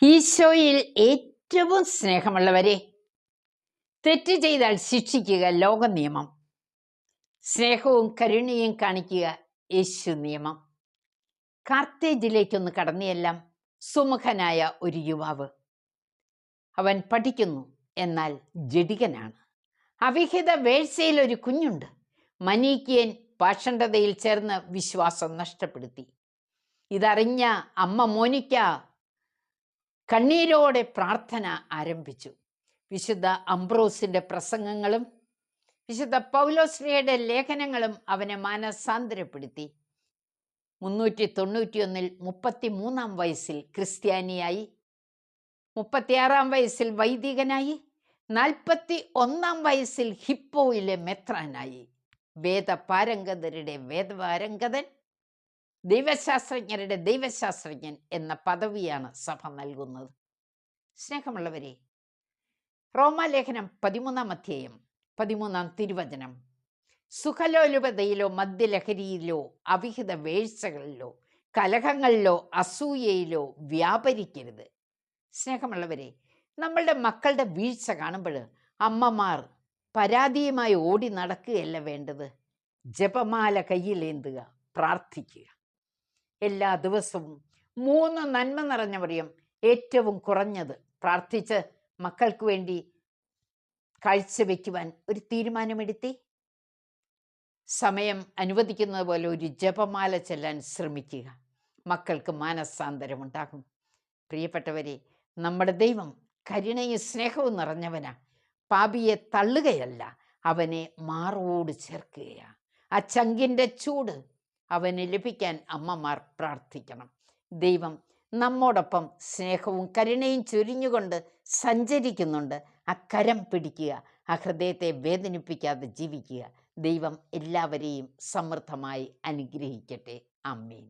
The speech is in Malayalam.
ഈശോയിൽ ഏറ്റവും സ്നേഹമുള്ളവരെ, തെറ്റ് ചെയ്താൽ ശിക്ഷിക്കുക ലോക നിയമം, സ്നേഹവും കരുണയും കാണിക്കുക യേശു നിയമം. കാർത്തേജിലേക്കൊന്ന് കടന്നെല്ലാം സുമുഖനായ ഒരു യുവാവ്. അവൻ പഠിക്കുന്നു, എന്നാൽ ജഡികനാണ്. അവിഹിത വേഴ്ചയിൽ ഒരു കുഞ്ഞുണ്ട്. മനീക്കിയൻ പാഷണ്ഡതയിൽ ചേർന്ന് വിശ്വാസം നഷ്ടപ്പെടുത്തി. ഇതറിഞ്ഞ അമ്മ മോനിക്ക കണ്ണീരോടെ പ്രാർത്ഥന ആരംഭിച്ചു. വിശുദ്ധ അംബ്രോസിന്റെ പ്രസംഗങ്ങളും വിശുദ്ധ പൗലോസ്ലിയുടെ ലേഖനങ്ങളും അവനെ മാനസാന്തരപ്പെടുത്തി. 391 33 വയസ്സിൽ ക്രിസ്ത്യാനിയായി, 36 വയസ്സിൽ വൈദികനായി, 41 വയസ്സിൽ ഹിപ്പോയിലെ മെത്രാനായി. വേദപാരംഗതരുടെ വേദപാരംഗതൻ, ദൈവശാസ്ത്രജ്ഞരുടെ ദൈവശാസ്ത്രജ്ഞൻ എന്ന പദവിയാണ് സഭ നൽകുന്നത്. സ്നേഹമുള്ളവരെ, റോമാലേഖനം 13 അധ്യായം 13 തിരുവചനം, സുഖലോലുപതയിലോ മദ്യലഹരിയിലോ അവിഹിത വേഴ്ചകളിലോ കലഹങ്ങളിലോ അസൂയയിലോ വ്യാപരിക്കരുത്. സ്നേഹമുള്ളവരെ, നമ്മളുടെ മക്കളുടെ വീഴ്ച കാണുമ്പോൾ അമ്മമാർ പരാതിയുമായി ഓടി നടക്കുകയല്ല വേണ്ടത്. ജപമാല കയ്യിലേന്തുക, പ്രാർത്ഥിക്കുക. എല്ലാ ദിവസവും 3 നന്മ നിറഞ്ഞ മറിയം ഏറ്റവും കുറഞ്ഞത് പ്രാർത്ഥിച്ച് മക്കൾക്ക് വേണ്ടി കാഴ്ചവെക്കുവാൻ ഒരു തീരുമാനമെടുത്തി. സമയം അനുവദിക്കുന്നത് പോലെ ഒരു ജപമാല ചെല്ലാൻ ശ്രമിക്കുക. മക്കൾക്ക് മാനസാന്തരമുണ്ടാകും. പ്രിയപ്പെട്ടവരെ, നമ്മുടെ ദൈവം കരുണയും സ്നേഹവും നിറഞ്ഞവനാ. പാപിയെ തള്ളുകയല്ല, അവനെ മാറോട് ചേർക്കുകയാണ്. ആ ചങ്കിൻ്റെ ചൂട് അവന് ലഭിക്കാൻ അമ്മമാർ പ്രാർത്ഥിക്കണം. ദൈവം നമ്മോടൊപ്പം സ്നേഹവും കരുണയും ചൊരിഞ്ഞുകൊണ്ട് സഞ്ചരിക്കുന്നുണ്ട്. ആ കരം പിടിക്കുക, ആ ഹൃദയത്തെ വേദനിപ്പിക്കാതെ ജീവിക്കുക. ദൈവം എല്ലാവരെയും സമൃദ്ധമായി അനുഗ്രഹിക്കട്ടെ. ആമേൻ.